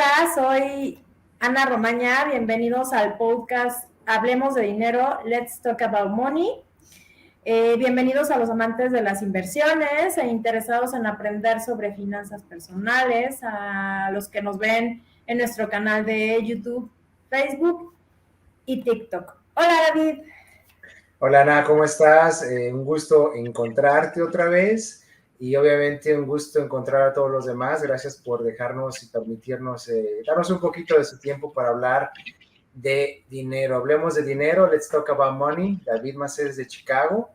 Hola, soy Ana Romaña, bienvenidos al podcast Hablemos de Dinero, Let's Talk About Money. Bienvenidos a los amantes de las inversiones e interesados en aprender sobre finanzas personales, a los que nos ven en nuestro canal de YouTube, Facebook y TikTok. Hola, David. Hola, Ana, ¿cómo estás? Un gusto encontrarte otra vez y obviamente un gusto encontrar a todos los demás. Gracias por dejarnos y permitirnos darnos un poquito de su tiempo para hablar de dinero. Hablemos de dinero, let's talk about money. David Maceres de Chicago.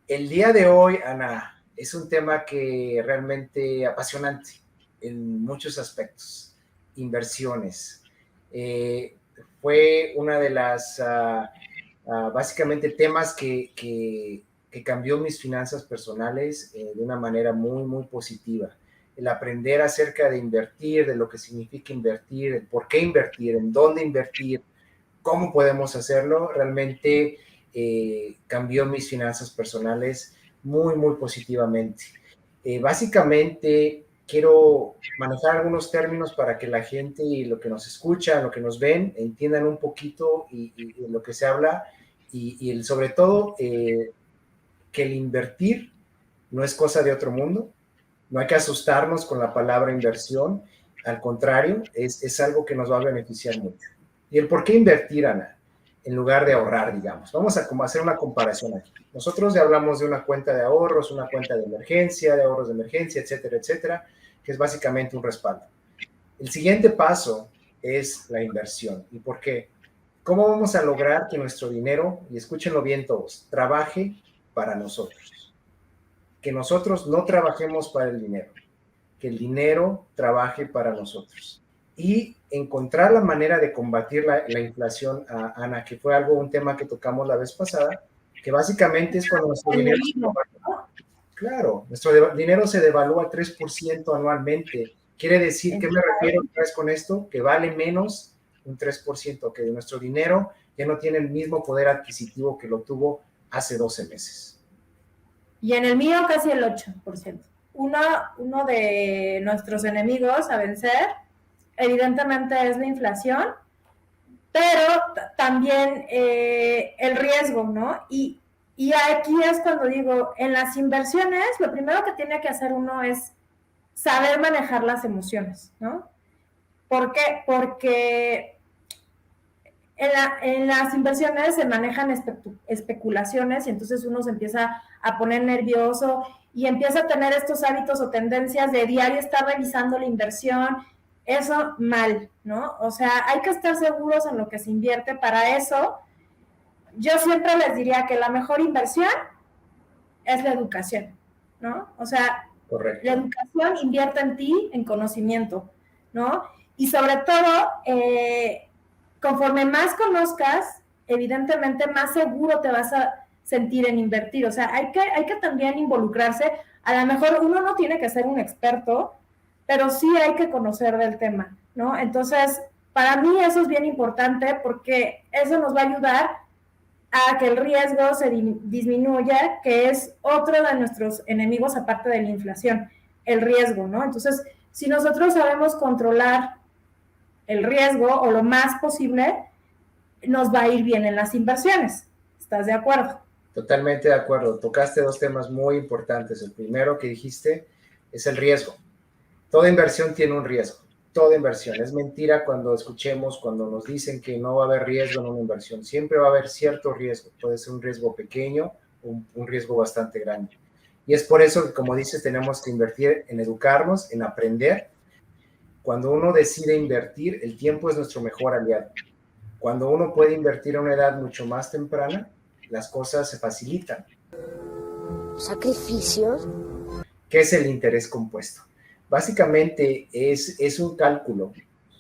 El día de hoy, Ana, es un tema que realmente apasionante en muchos aspectos. Inversiones. Fue una de las... básicamente temas que cambió mis finanzas personales de una manera muy positiva. El aprender acerca de invertir, de lo que significa invertir, el por qué invertir, en dónde invertir, cómo podemos hacerlo, realmente cambió mis finanzas personales muy positivamente. Básicamente quiero manejar algunos términos para que la gente y lo que nos escucha, lo que nos ven, entiendan un poquito y lo que se habla y sobre todo que el invertir no es cosa de otro mundo. No hay que asustarnos con la palabra inversión, al contrario, es algo que nos va a beneficiar mucho. ¿Y el por qué invertir, Ana? En lugar de ahorrar, digamos. Vamos a hacer una comparación aquí. Nosotros ya hablamos de una cuenta de ahorros, una cuenta de emergencia, de ahorros de emergencia, etcétera, que es básicamente un respaldo. El siguiente paso es la inversión. ¿Y por qué? ¿Cómo vamos a lograr que nuestro dinero, y escúchenlo bien todos, trabaje para nosotros? Que nosotros no trabajemos para el dinero, que el dinero trabaje para nosotros. Y encontrar la manera de combatir la inflación, Ana, que fue un tema que tocamos la vez pasada, que básicamente es cuando nuestro dinero se devalúa. Claro, nuestro dinero se devalúa 3% anualmente. Quiere decir, ¿qué me refiero con esto? Que vale menos un 3%, que nuestro dinero ya no tiene el mismo poder adquisitivo que lo tuvo hace 12 meses. Y en el mío casi el 8%. Uno de nuestros enemigos a vencer, evidentemente, es la inflación, pero también el riesgo, ¿no? Y aquí es cuando digo, en las inversiones, lo primero que tiene que hacer uno es saber manejar las emociones, ¿no? ¿Por qué? Porque en las inversiones se manejan especulaciones y entonces uno se empieza a poner nervioso y empieza a tener estos hábitos o tendencias de diario estar revisando la inversión. Eso mal, ¿no? O sea, hay que estar seguros en lo que se invierte. Para eso, yo siempre les diría que la mejor inversión es la educación, ¿no? O sea, correcto. La educación invierte en ti, en conocimiento, ¿no? Y sobre todo, conforme más conozcas, evidentemente más seguro te vas a sentir en invertir. O sea, hay que también involucrarse. A lo mejor uno no tiene que ser un experto, pero sí hay que conocer del tema, ¿no? Entonces, para mí eso es bien importante porque eso nos va a ayudar a que el riesgo se disminuya, que es otro de nuestros enemigos aparte de la inflación, el riesgo, ¿no? Entonces, si nosotros sabemos controlar el riesgo o lo más posible, nos va a ir bien en las inversiones. ¿Estás de acuerdo? Totalmente de acuerdo. Tocaste dos temas muy importantes. El primero que dijiste es el riesgo. Toda inversión tiene un riesgo. Toda inversión. Es mentira cuando nos dicen que no va a haber riesgo en una inversión. Siempre va a haber cierto riesgo. Puede ser un riesgo pequeño o un riesgo bastante grande. Y es por eso que, como dices, tenemos que invertir en educarnos, en aprender. Cuando uno decide invertir, el tiempo es nuestro mejor aliado. Cuando uno puede invertir a una edad mucho más temprana, las cosas se facilitan. ¿Sacrificios? ¿Qué es el interés compuesto? Básicamente es un cálculo,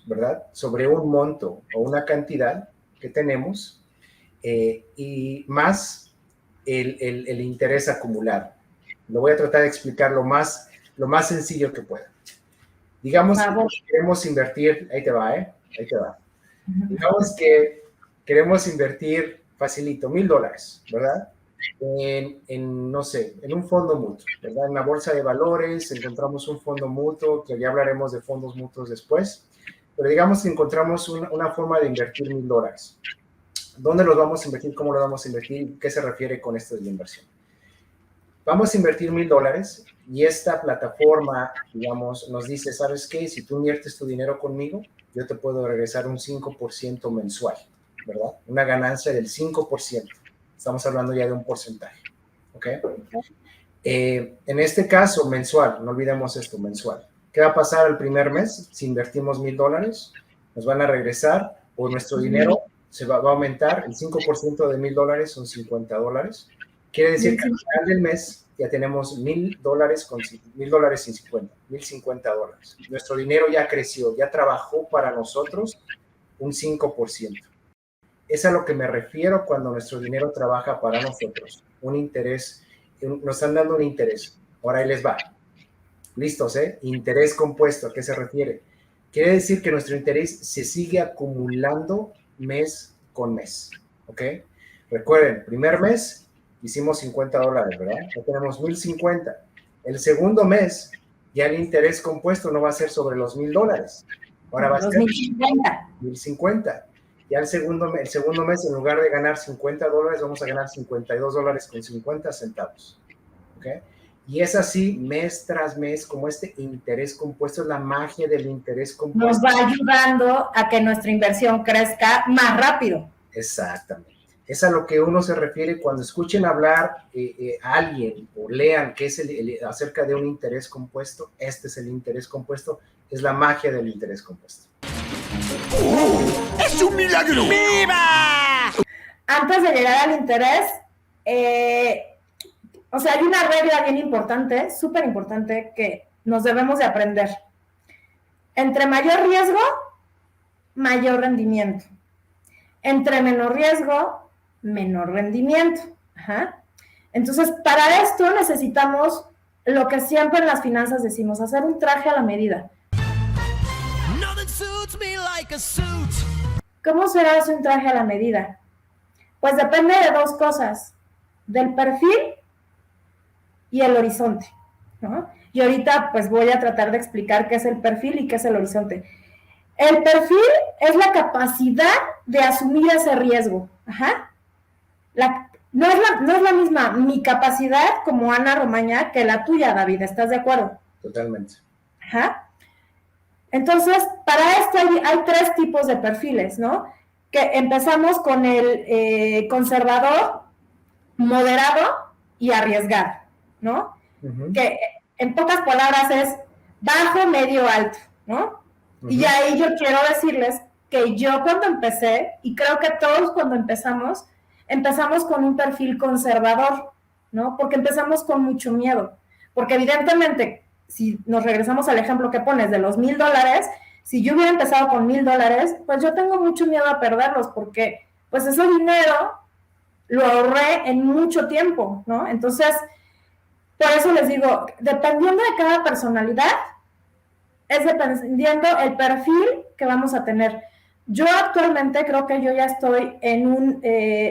¿verdad? Sobre un monto o una cantidad que tenemos y más el interés acumulado. Lo voy a tratar de explicar lo más sencillo que pueda. Digamos que queremos invertir, ahí te va. Ahí te va. Digamos que queremos invertir, facilito, $1,000, ¿verdad? No sé, en un fondo mutuo, ¿verdad? En la bolsa de valores encontramos un fondo mutuo, que ya hablaremos de fondos mutuos después, pero digamos que encontramos una forma de invertir $1,000. ¿Dónde los vamos a invertir? ¿Cómo los vamos a invertir? ¿Qué se refiere con esto de la inversión? Vamos a invertir $1,000 y esta plataforma, digamos, nos dice, ¿sabes qué? Si tú inviertes tu dinero conmigo, yo te puedo regresar un 5% mensual, ¿verdad? Una ganancia del 5%. Estamos hablando ya de un porcentaje, ¿ok? En este caso, mensual, no olvidemos esto, mensual. ¿Qué va a pasar el primer mes? Si invertimos $1,000, nos van a regresar por nuestro dinero, va a aumentar, el 5% de $1,000 son $50. Quiere decir que al final del mes ya tenemos $1,000 con $1,050, $1,050. Nuestro dinero ya creció, ya trabajó para nosotros un 5%. Es a lo que me refiero cuando nuestro dinero trabaja para nosotros. Un interés, nos están dando un interés. Ahora ahí les va. ¿Listos, eh? Interés compuesto, ¿a qué se refiere? Quiere decir que nuestro interés se sigue acumulando mes con mes, ¿ok? Recuerden, primer mes hicimos $50, ¿verdad? Ya tenemos $1,050. El segundo mes, ya el interés compuesto no va a ser sobre los $1,000. Ahora va a ser $1,050. Ya el segundo mes, en lugar de ganar $50, vamos a ganar $52.50. ¿Ok? Y es así mes tras mes, como este interés compuesto, es la magia del interés compuesto. Nos va ayudando a que nuestra inversión crezca más rápido. Exactamente. Es a lo que uno se refiere cuando escuchen hablar a alguien o lean que es acerca de un interés compuesto. Este es el interés compuesto, es la magia del interés compuesto. ¡Es un milagro! ¡Viva! Antes de llegar al interés, o sea, hay una regla bien importante, súper importante, que nos debemos de aprender. Entre mayor riesgo, mayor rendimiento. Entre menor riesgo, menor rendimiento. Ajá. Entonces, para esto necesitamos lo que siempre en las finanzas decimos, hacer un traje a la medida. ¿Cómo será un traje a la medida? Pues depende de dos cosas, del perfil y el horizonte, ¿no? Y ahorita pues voy a tratar de explicar qué es el perfil y qué es el horizonte. El perfil es la capacidad de asumir ese riesgo. Ajá. No es la misma mi capacidad como Ana Romaña que la tuya, David, ¿estás de acuerdo? Totalmente. Ajá. Entonces, para esto hay tres tipos de perfiles, ¿no? Que empezamos con el conservador, moderado y arriesgado, ¿no? Uh-huh. Que en pocas palabras es bajo, medio, alto, ¿no? Uh-huh. Y ahí yo quiero decirles que yo cuando empecé, y creo que todos cuando empezamos con un perfil conservador, ¿no? Porque empezamos con mucho miedo. Porque evidentemente, si nos regresamos al ejemplo que pones de los $1,000, si yo hubiera empezado con $1,000, pues yo tengo mucho miedo a perderlos porque pues ese dinero lo ahorré en mucho tiempo, ¿no? Entonces, por eso les digo, dependiendo de cada personalidad, es dependiendo el perfil que vamos a tener. Yo actualmente creo que yo ya estoy en un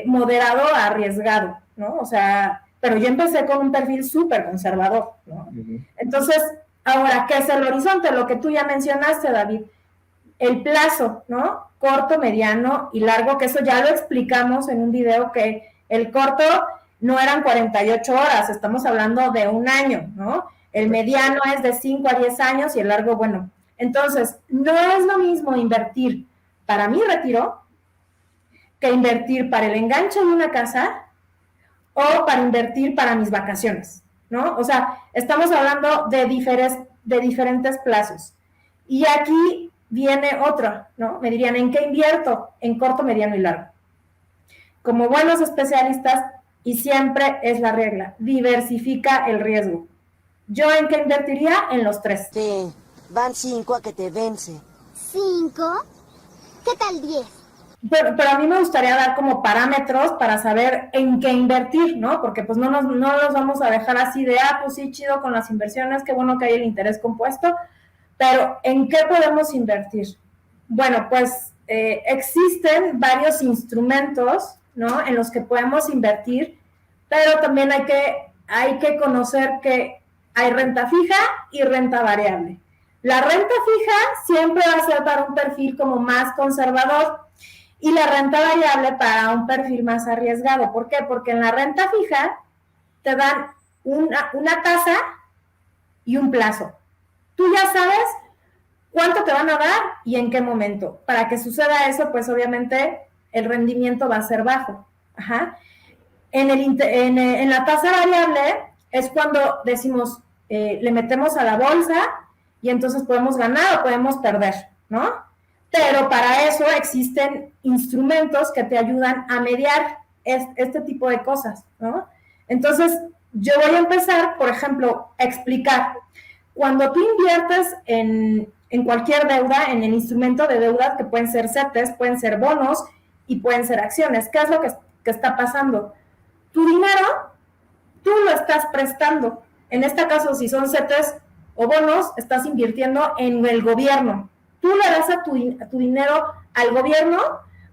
moderado arriesgado, ¿no? O sea, pero yo empecé con un perfil súper conservador, ¿no? Uh-huh. Entonces, ahora, ¿qué es el horizonte? Lo que tú ya mencionaste, David, el plazo, ¿no? Corto, mediano y largo, que eso ya lo explicamos en un video, que el corto no eran 48 horas, estamos hablando de un año, ¿no? El mediano es de 5 a 10 años y el largo, bueno. Entonces, no es lo mismo invertir para mi retiro que invertir para el enganche de una casa o para invertir para mis vacaciones, ¿no? O sea, estamos hablando de diferentes plazos. Y aquí viene otro, ¿no? Me dirían, ¿en qué invierto? En corto, mediano y largo. Como buenos especialistas, y siempre es la regla, diversifica el riesgo. ¿Yo en qué invertiría? En los tres. Sí, van 5 a que te vence. ¿5? ¿Qué tal 10? Pero a mí me gustaría dar como parámetros para saber en qué invertir, ¿no? Porque pues no los vamos a dejar así de, pues sí, chido con las inversiones, qué bueno que hay el interés compuesto, pero ¿en qué podemos invertir? Bueno, pues existen varios instrumentos, ¿no? En los que podemos invertir, pero también hay que conocer que hay renta fija y renta variable. La renta fija siempre va a ser para un perfil como más conservador y la renta variable para un perfil más arriesgado. ¿Por qué? Porque en la renta fija te dan una tasa y un plazo. Tú ya sabes cuánto te van a dar y en qué momento. Para que suceda eso, pues obviamente el rendimiento va a ser bajo. Ajá. En la tasa variable es cuando decimos, le metemos a la bolsa y entonces podemos ganar o podemos perder, ¿no? Pero para eso existen instrumentos que te ayudan a mediar este tipo de cosas, ¿no? Entonces, yo voy a empezar, por ejemplo, a explicar. Cuando tú inviertes en cualquier deuda, en el instrumento de deuda, que pueden ser CETES, pueden ser bonos y pueden ser acciones, ¿qué es lo que está pasando? Tu dinero, tú lo estás prestando. En este caso, si son CETES o bonos, estás invirtiendo en el gobierno. Tú le das a tu dinero al gobierno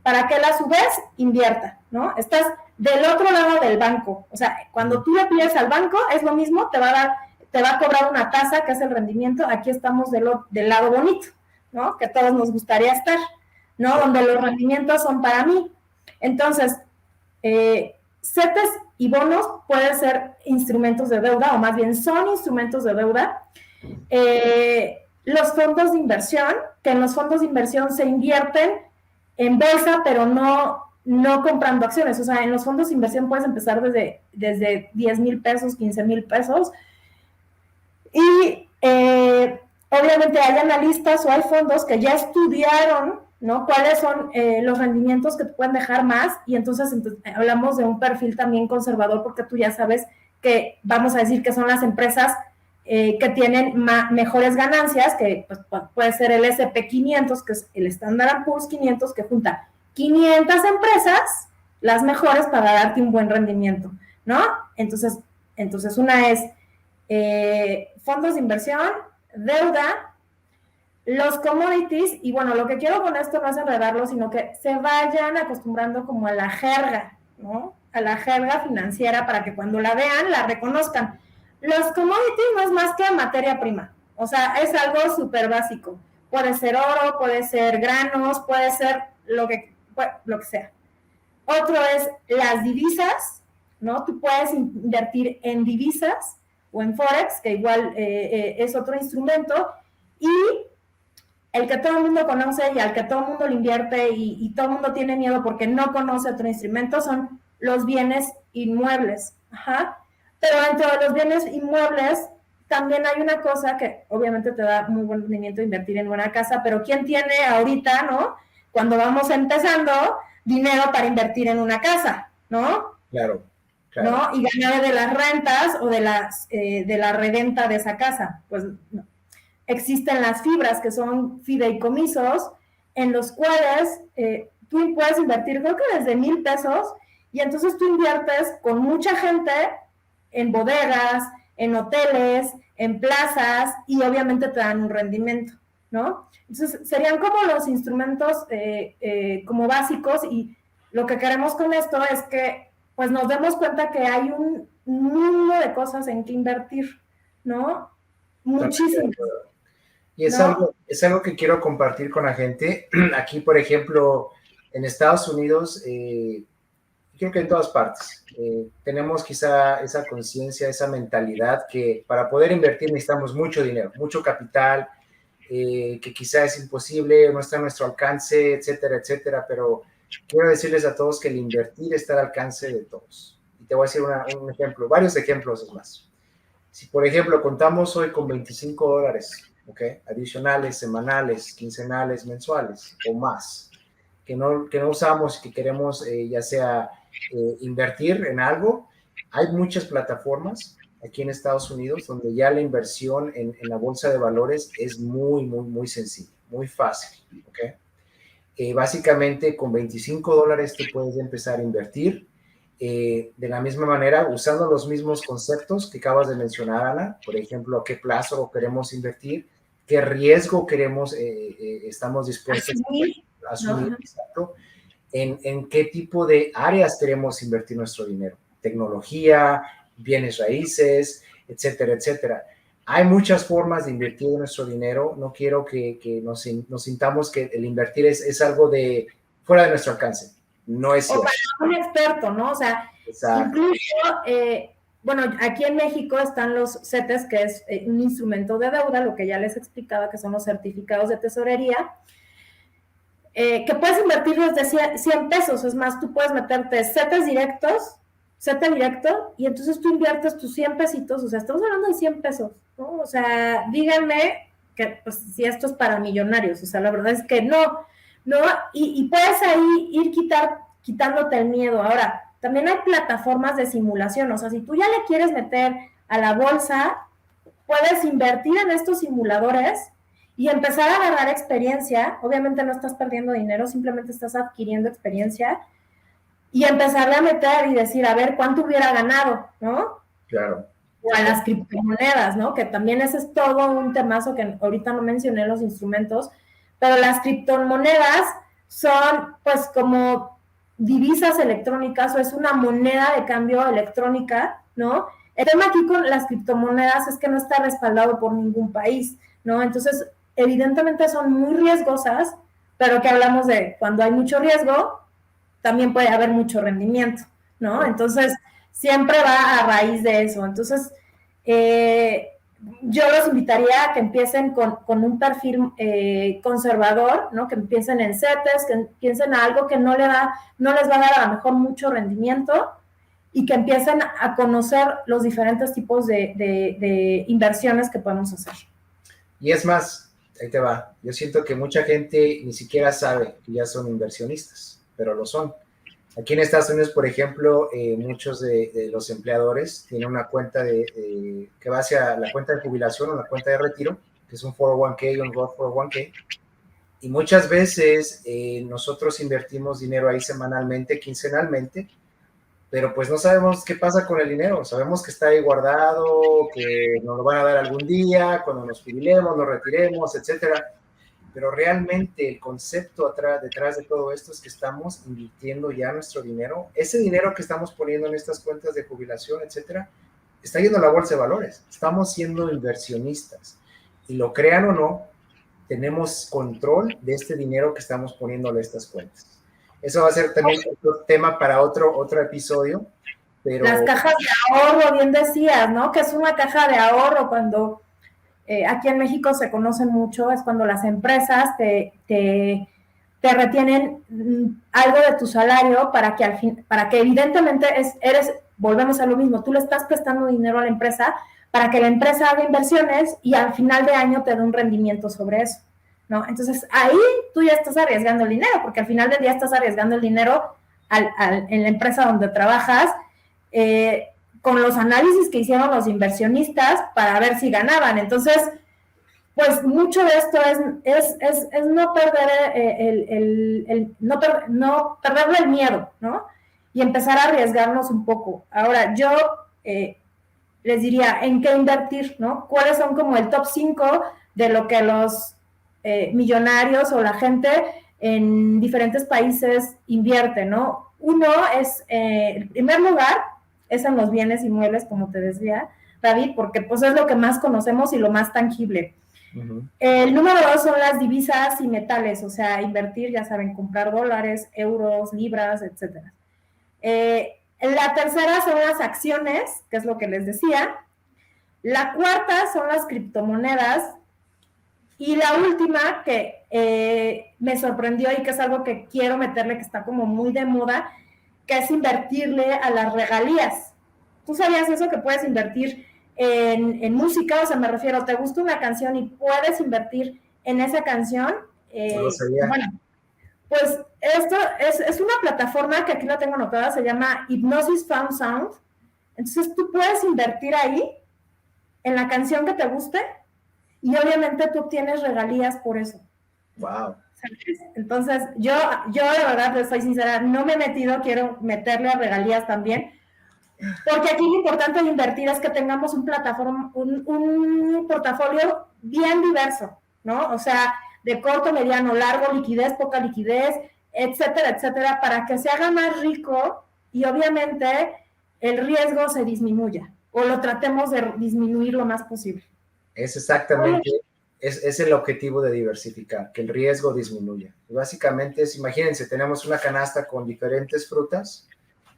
para que él a su vez invierta, ¿no? Estás del otro lado del banco. O sea, cuando tú le pides al banco, es lo mismo, te va a cobrar una tasa, que es el rendimiento. Aquí estamos del lado bonito, ¿no? Que todos nos gustaría estar, ¿no? Donde los rendimientos son para mí. Entonces, CETES y bonos pueden ser instrumentos de deuda, o más bien son instrumentos de deuda. Los fondos de inversión, que en los fondos de inversión se invierten en bolsa, pero no comprando acciones. O sea, en los fondos de inversión puedes empezar desde 10,000 pesos, 15,000 pesos. Y obviamente hay analistas o hay fondos que ya estudiaron, ¿no? Cuáles son los rendimientos que te pueden dejar más, y entonces hablamos de un perfil también conservador, porque tú ya sabes que vamos a decir que son las empresas que tienen mejores ganancias, que pues, puede ser el S&P 500, que es el Standard & Poor's 500, que junta 500 empresas, las mejores, para darte un buen rendimiento, ¿no? Entonces una es fondos de inversión, deuda, los commodities, y bueno, lo que quiero con esto no es enredarlo, sino que se vayan acostumbrando como a la jerga, ¿no? A la jerga financiera, para que cuando la vean, la reconozcan. Los commodities no es más que materia prima, o sea, es algo súper básico. Puede ser oro, puede ser granos, puede ser lo que sea. Otro es las divisas, ¿no? Tú puedes invertir en divisas o en Forex, que igual es otro instrumento, y el que todo el mundo conoce y al que todo el mundo le invierte y todo el mundo tiene miedo porque no conoce otro instrumento son los bienes inmuebles. Ajá. Pero dentro de los bienes inmuebles también hay una cosa que obviamente te da muy buen rendimiento invertir en una casa, pero ¿quién tiene ahorita, no? Cuando vamos empezando, dinero para invertir en una casa, ¿no? Claro. ¿No? Y ganar de las rentas o de la reventa de esa casa. Pues no. Existen las fibras, que son fideicomisos, en los cuales tú puedes invertir, creo que desde 1,000 pesos, y entonces tú inviertes con mucha gente en bodegas, en hoteles, en plazas, y obviamente te dan un rendimiento, ¿no? Entonces serían como los instrumentos como básicos, y lo que queremos con esto es que pues nos demos cuenta que hay un mundo de cosas en que invertir, ¿no? Muchísimas. Y es algo que quiero compartir con la gente. Aquí, por ejemplo, en Estados Unidos, creo que en todas partes, tenemos quizá esa conciencia, esa mentalidad que para poder invertir necesitamos mucho dinero, mucho capital, que quizá es imposible, no está a nuestro alcance, etcétera, etcétera, pero quiero decirles a todos que el invertir está al alcance de todos. Y te voy a decir un ejemplo, varios ejemplos es más. Si, por ejemplo, contamos hoy con $25, ¿okay? Adicionales, semanales, quincenales, mensuales o más, que no usamos y que queremos ya sea invertir en algo, hay muchas plataformas aquí en Estados Unidos donde ya la inversión en la bolsa de valores es muy, muy, muy sencilla, muy fácil, ¿ok? Básicamente con $25 tú puedes empezar a invertir de la misma manera, usando los mismos conceptos que acabas de mencionar, Ana. Por ejemplo, a qué plazo queremos invertir, qué riesgo estamos dispuestos a asumir, ¿no? Exacto. En qué tipo de áreas queremos invertir nuestro dinero, tecnología, bienes raíces, etcétera, etcétera. Hay muchas formas de invertir nuestro dinero. No quiero que nos sintamos que el invertir es algo de fuera de nuestro alcance. No es cierto. O para un experto, ¿no? O sea, Exacto. incluso, bueno, aquí en México están los CETES, que es un instrumento de deuda, lo que ya les explicaba, que son los certificados de tesorería, que puedes invertir desde 100 pesos. Es más, tú puedes meterte CETES directos, CETE directo, y entonces tú inviertes tus 100 pesitos, o sea, estamos hablando de 100 pesos, ¿no? O sea, díganme que pues, si esto es para millonarios, o sea, la verdad es que no, y puedes ahí ir quitándote el miedo. Ahora, también hay plataformas de simulación, o sea, si tú ya le quieres meter a la bolsa, puedes invertir en estos simuladores y empezar a agarrar experiencia. Obviamente no estás perdiendo dinero, simplemente estás adquiriendo experiencia, y empezarle a meter y decir, a ver, ¿cuánto hubiera ganado? ¿No? Claro. O a las criptomonedas, ¿no? Que también ese es todo un temazo que ahorita no mencioné los instrumentos, pero las criptomonedas son pues como divisas electrónicas, o es una moneda de cambio electrónica, ¿no? El tema aquí con las criptomonedas es que no está respaldado por ningún país, ¿no? Entonces, evidentemente son muy riesgosas, pero que hablamos de cuando hay mucho riesgo, también puede haber mucho rendimiento, ¿no? Entonces, siempre va a raíz de eso. Entonces, yo los invitaría a que empiecen con un perfil conservador, ¿no? Que empiecen en CETES, que empiecen a algo que no les va a dar a lo mejor mucho rendimiento, y que empiecen a conocer los diferentes tipos de inversiones que podemos hacer. Y es más, ahí te va. Yo siento que mucha gente ni siquiera sabe que ya son inversionistas, pero lo son. Aquí en Estados Unidos, por ejemplo, muchos de los empleadores tienen una cuenta que va hacia la cuenta de jubilación o la cuenta de retiro, que es un 401k o un Roth 401k, y muchas veces nosotros invertimos dinero ahí semanalmente, quincenalmente, pero pues no sabemos qué pasa con el dinero. Sabemos que está ahí guardado, que nos lo van a dar algún día, cuando nos jubilemos, nos retiremos, etcétera. Pero realmente el concepto detrás de todo esto es que estamos invirtiendo ya nuestro dinero. Ese dinero que estamos poniendo en estas cuentas de jubilación, etcétera, está yendo a la bolsa de valores. Estamos siendo inversionistas. Y lo crean o no, tenemos control de este dinero que estamos poniéndole a estas cuentas. Eso va a ser también otro tema para otro episodio. Pero... Las cajas de ahorro, bien decías, ¿no? Que es una caja de ahorro cuando... aquí en México se conocen mucho, es cuando las empresas te retienen algo de tu salario para que evidentemente volvemos a lo mismo, tú le estás prestando dinero a la empresa para que la empresa haga inversiones y al final de año te dé un rendimiento sobre eso, ¿no? Entonces ahí tú ya estás arriesgando el dinero, porque al final del día estás arriesgando el dinero en la empresa donde trabajas, con los análisis que hicieron los inversionistas para ver si ganaban. Entonces, pues mucho de esto es no perder no perderle el miedo, ¿no? Y empezar a arriesgarnos un poco. Ahora, yo les diría, ¿en qué invertir, no? ¿Cuáles son como el top 5 de lo que los millonarios o la gente en diferentes países invierte, ¿no? Uno es, en primer lugar, es en los bienes inmuebles, como te decía, David, porque pues es lo que más conocemos y lo más tangible. Uh-huh. El número 2 son las divisas y metales, o sea, invertir, ya saben, comprar dólares, euros, libras, etcétera. La tercera son las acciones, que es lo que les decía. La cuarta son las criptomonedas. Y la última, que me sorprendió y que es algo que quiero meterle, que está como muy de moda, que es invertirle a las regalías. ¿Tú sabías eso, que puedes invertir en música? O sea, me refiero, te gusta una canción y puedes invertir en esa canción. No lo sabía. Bueno, pues esto es una plataforma que aquí la tengo anotada, se llama Hypnosis Found Sound. Entonces tú puedes invertir ahí en la canción que te guste y obviamente tú obtienes regalías por eso. Wow. Entonces, yo de verdad, les soy sincera, no me he metido, quiero meterle a regalías también, porque aquí lo importante de invertir es que tengamos un portafolio bien diverso, ¿no? O sea, de corto, mediano, largo, liquidez, poca liquidez, etcétera, etcétera, para que se haga más rico y obviamente el riesgo se disminuya, o lo tratemos de disminuir lo más posible. Es exactamente, es el objetivo de diversificar, que el riesgo disminuya. Y básicamente es, imagínense, tenemos una canasta con diferentes frutas,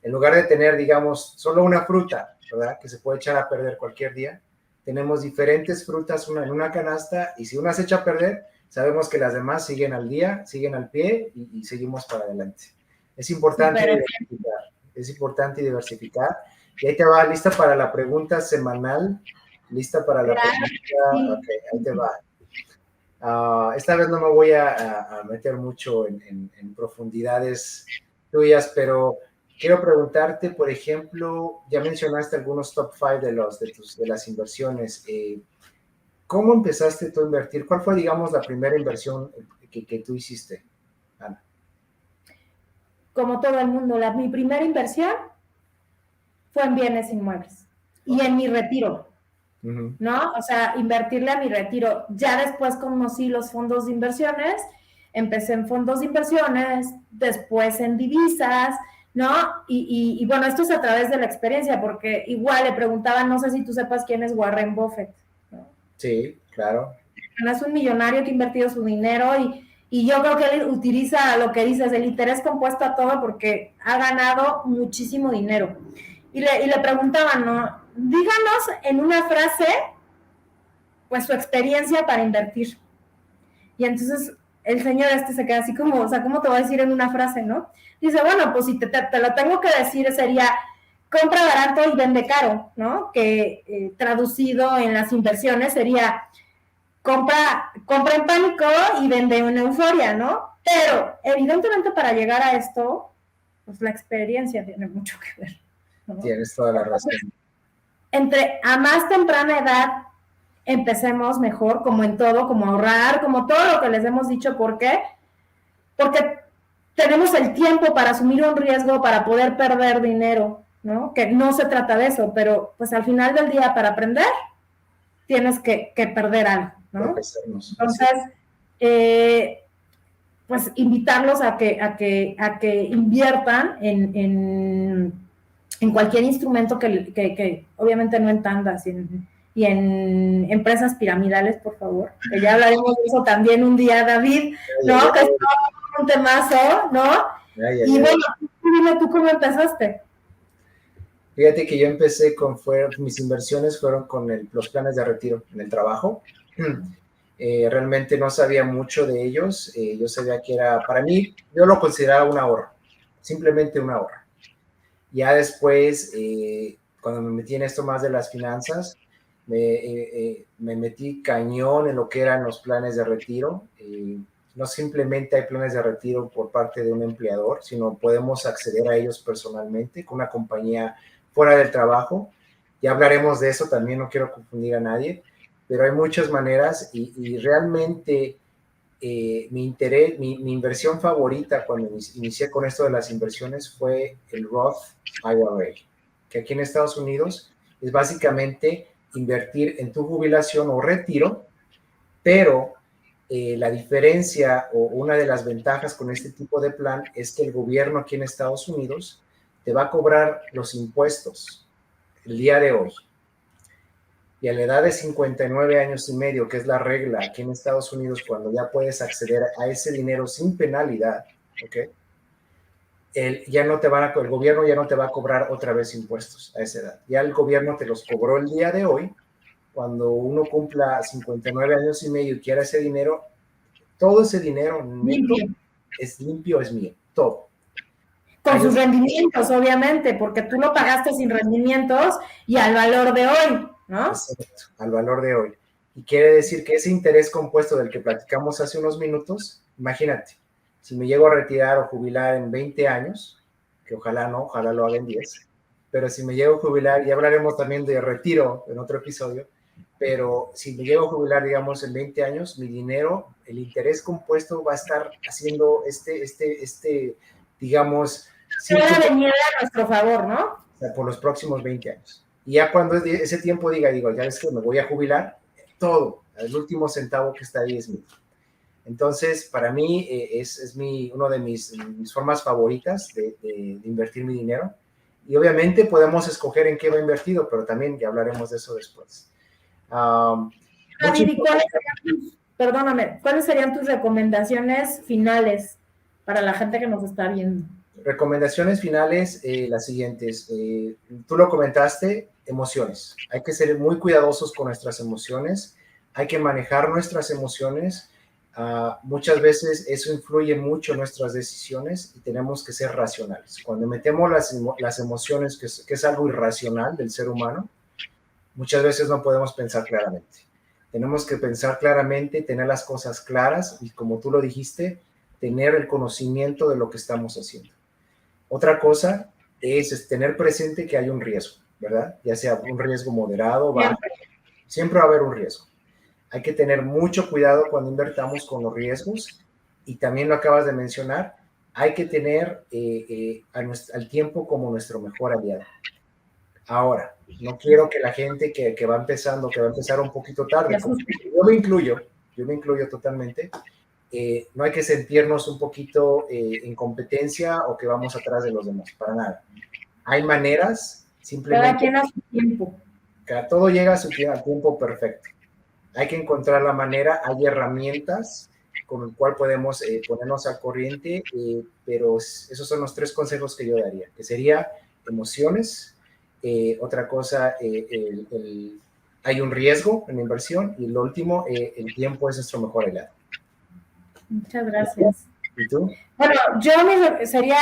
en lugar de tener, digamos, solo una fruta, ¿verdad? Que se puede echar a perder cualquier día, tenemos diferentes frutas en una canasta, y si una se echa a perder, sabemos que las demás siguen al día, siguen al pie, y seguimos para adelante. Es importante diversificar, es importante diversificar. Y ahí te va, lista para la pregunta semanal. Lista para la pregunta. Ok, ahí te va. Esta vez no me voy a meter mucho en profundidades tuyas, pero quiero preguntarte, por ejemplo, ya mencionaste algunos top 5 de las inversiones. ¿Cómo empezaste tú a invertir? ¿Cuál fue, digamos, la primera inversión que tú hiciste, Ana? Como todo el mundo, mi primera inversión fue en bienes inmuebles y en mi retiro, ¿no? O sea, invertirle a mi retiro. Ya después conocí los fondos de inversiones, empecé en fondos de inversiones, después en divisas, ¿no? Y bueno, esto es a través de la experiencia, porque igual le preguntaban, no sé si tú sepas quién es Warren Buffett, ¿no? Sí, claro. Es un millonario que ha invertido su dinero y yo creo que él utiliza lo que dices, el interés compuesto a todo, porque ha ganado muchísimo dinero. Y le preguntaban, ¿no? Díganos en una frase, pues, su experiencia para invertir. Y entonces el señor se queda así como, o sea, ¿cómo te voy a decir en una frase, no? Dice, bueno, pues si te lo tengo que decir sería, compra barato y vende caro, ¿no? Que traducido en las inversiones sería, compra en pánico y vende en euforia, ¿no? Pero evidentemente para llegar a esto, pues la experiencia tiene mucho que ver, ¿no? Tienes toda la razón. A más temprana edad empecemos mejor, como en todo, como ahorrar, como todo lo que les hemos dicho. ¿Por qué? Porque tenemos el tiempo para asumir un riesgo, para poder perder dinero, ¿no? Que no se trata de eso, pero pues al final del día, para aprender, tienes que perder algo, ¿no? Entonces, pues invitarlos a que inviertan en cualquier instrumento que obviamente no en tandas y en empresas piramidales, por favor, que ya hablaremos de eso también un día, David, ¿no? Que es un temazo, ¿no? Y bueno, dime tú cómo empezaste. Fíjate que yo empecé mis inversiones fueron con los planes de retiro en el trabajo. Realmente no sabía mucho de ellos. Yo sabía que para mí, yo lo consideraba un ahorro, simplemente un ahorro. Ya después, cuando me metí en esto más de las finanzas, me metí cañón en lo que eran los planes de retiro. No simplemente hay planes de retiro por parte de un empleador, sino podemos acceder a ellos personalmente con una compañía fuera del trabajo. Ya hablaremos de eso también, no quiero confundir a nadie, pero hay muchas maneras y realmente mi inversión favorita cuando inicié con esto de las inversiones fue el Roth IRA, que aquí en Estados Unidos es básicamente invertir en tu jubilación o retiro, pero la diferencia o una de las ventajas con este tipo de plan es que el gobierno aquí en Estados Unidos te va a cobrar los impuestos el día de hoy. Y a la edad de 59 años y medio, que es la regla aquí en Estados Unidos, cuando ya puedes acceder a ese dinero sin penalidad, ¿ok? El gobierno ya no te va a cobrar otra vez impuestos a esa edad. Ya el gobierno te los cobró el día de hoy. Cuando uno cumpla 59 años y medio y quiera ese dinero, todo ese dinero es limpio, es mío, todo. Con sus rendimientos, obviamente, porque tú lo pagaste sin rendimientos y al valor de hoy, ¿no? Exacto, al valor de hoy. Y quiere decir que ese interés compuesto del que platicamos hace unos minutos, imagínate, si me llego a retirar o jubilar en 20 años, que ojalá no, ojalá lo haga en 10, pero si me llego a jubilar, y hablaremos también de retiro en otro episodio, pero si me llego a jubilar, digamos, en 20 años, mi dinero, el interés compuesto va a estar haciendo digamos... Era de nieve a nuestro favor, ¿no? O sea, por los próximos 20 años. Y ya cuando ese tiempo digo, ya ves que me voy a jubilar, todo, el último centavo que está ahí es mío. Entonces, para mí es una de mis formas favoritas de invertir mi dinero. Y obviamente podemos escoger en qué va invertido, pero también ya hablaremos de eso después. David, ¿y cuáles serían tus recomendaciones finales para la gente que nos está viendo? Recomendaciones finales, las siguientes. Tú lo comentaste, emociones. Hay que ser muy cuidadosos con nuestras emociones. Hay que manejar nuestras emociones. Muchas veces eso influye mucho en nuestras decisiones y tenemos que ser racionales. Cuando metemos las emociones, que es algo irracional del ser humano, muchas veces no podemos pensar claramente. Tenemos que pensar claramente, tener las cosas claras y, como tú lo dijiste, tener el conocimiento de lo que estamos haciendo. Otra cosa es tener presente que hay un riesgo, ¿verdad? Ya sea un riesgo moderado, bajo, siempre va a haber un riesgo. Hay que tener mucho cuidado cuando invertamos con los riesgos y también lo acabas de mencionar, hay que tener al tiempo como nuestro mejor aliado. Ahora, no quiero que la gente que va empezando, que va a empezar un poquito tarde, yo me incluyo totalmente, no hay que sentirnos un poquito en competencia o que vamos atrás de los demás, para nada. Hay maneras, simplemente... Cada quien a su tiempo. Todo llega al tiempo perfecto. Hay que encontrar la manera, hay herramientas con el cual podemos ponernos al corriente, pero esos son los 3 consejos que yo daría, que sería emociones, otra cosa, hay un riesgo en la inversión y lo último, el tiempo es nuestro mejor aliado. Muchas gracias. ¿Y tú? Bueno, yo sería,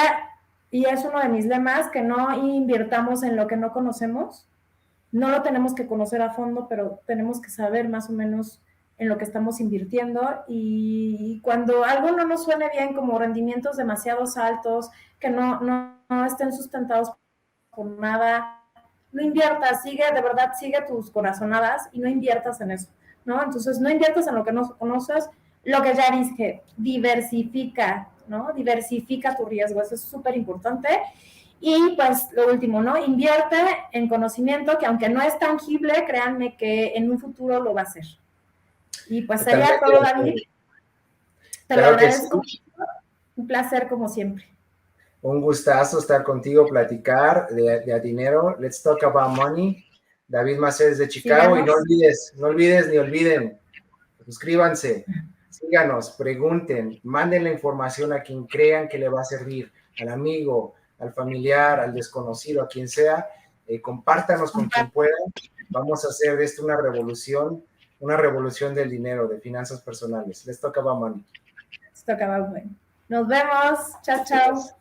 y es uno de mis lemas, que no invirtamos en lo que no conocemos. No lo tenemos que conocer a fondo, pero tenemos que saber más o menos en lo que estamos invirtiendo. Y cuando algo no nos suene bien, como rendimientos demasiado altos, que no estén sustentados por nada, no inviertas, de verdad, sigue tus corazonadas y no inviertas en eso, ¿no? Entonces, no inviertas en lo que no conoces. Lo que ya dije, diversifica, ¿no? Diversifica tu riesgo, eso es súper importante. Y pues lo último, ¿no? Invierte en conocimiento que aunque no es tangible, créanme que en un futuro lo va a hacer. Y pues sería todo, David. Te lo agradezco. Sí. Un placer como siempre. Un gustazo estar contigo, platicar de dinero. Let's talk about money. David Macés de Chicago. Síganos. Y no olvides ni olviden, suscríbanse, síganos, pregunten, manden la información a quien crean que le va a servir, al amigo, al familiar, al desconocido, a quien sea, compártanos con quien puedan. Vamos a hacer de esto una revolución del dinero, de finanzas personales. Let's talk about money. Let's talk about money. Nos vemos. Chao, chao.